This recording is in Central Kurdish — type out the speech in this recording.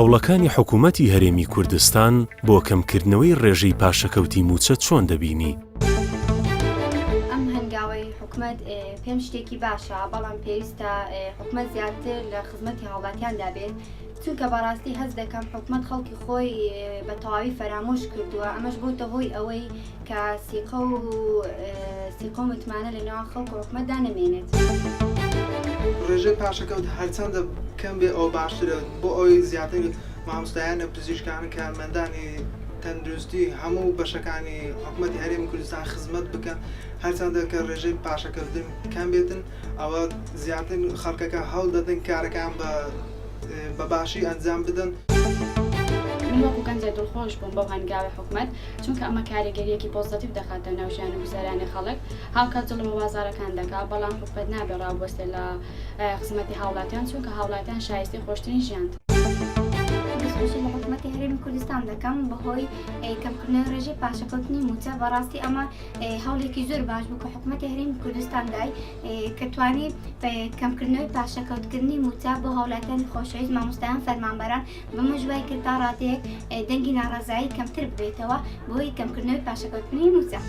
هەوڵەکانی حکوومەتی هەرێمی کوردستان بۆ کەمکردنەوەی ڕێژەی پاشەکەوتی موچە چۆن دەبینی؟ ئەم هەنگاوەی حکوومەت پێم شتێکی باشە، بەڵام پێویستە حکوومەت زیاتر لە خزمەتی هاوڵاتیاندا بێت، چونکە بەڕاستی هەست دەکەم حکوومەت خەڵکی خۆی بە تەواوی فەرامۆش کردووە. ئەمەش بۆتە هۆی ئەوەی کە سیقە و متمانە لەنێوان خەڵک و حکوومەتدا نەمێنێت. ڕێژەی پاشەکەوت هەرچەندە کەم بێ ئەو باشترە بۆ ئەوی زیاتر مامۆستایانە پزیشکان کارمەندانی تەندروستی هەموو بەشەکانی حکوومەتی هەرێمی کوردستان خزمەت بکەن، هەرچەندە کە ڕێژەی پاشەکەوتن کەم بێتن ئەوە زیاتر خەڵکەکە هەوڵ دەدەن کارەکان بە باشی ئەنجام بدەن. من وەکو گەنجێ دڵخۆش بووم بەو هەنگاوی حکوومەت، چونکە ئەمە کاریگەریەکی پۆزتیڤ دەخاتە ناو ژیان و گوزەرانی خەڵک. هاوکات جوڵ بە بازارەکان دەکات، بەڵام حکوومەت نابێ ڕابوەستێ لە خزمەتی هاوڵاتیان، چونکە هاوڵاتیان شایستی خۆشترین ژیان. لە حکوومەتی هەرێمی کوردستان دەکەم بەهۆی کەمکردنەوەی ڕێژەی پاشەکەوتنی موچە. بەڕاستی ئەمە هەوڵێکی زۆر باش بوو کە حکوومەتی هەرێمی کوردستان دای کە توانێت کەمکردنەوەی پاشەکەوتکردنی موچە بۆ هاوڵاتیانی خۆشەویست، مامۆستایان، فەرمانبەران بەمە ژوای کرد تا ڕادەیەک دەنگی ناڕەزایی کەمتر ببێتەوە بۆی کەمکردنەوەی پاشەکەوتنی موچە.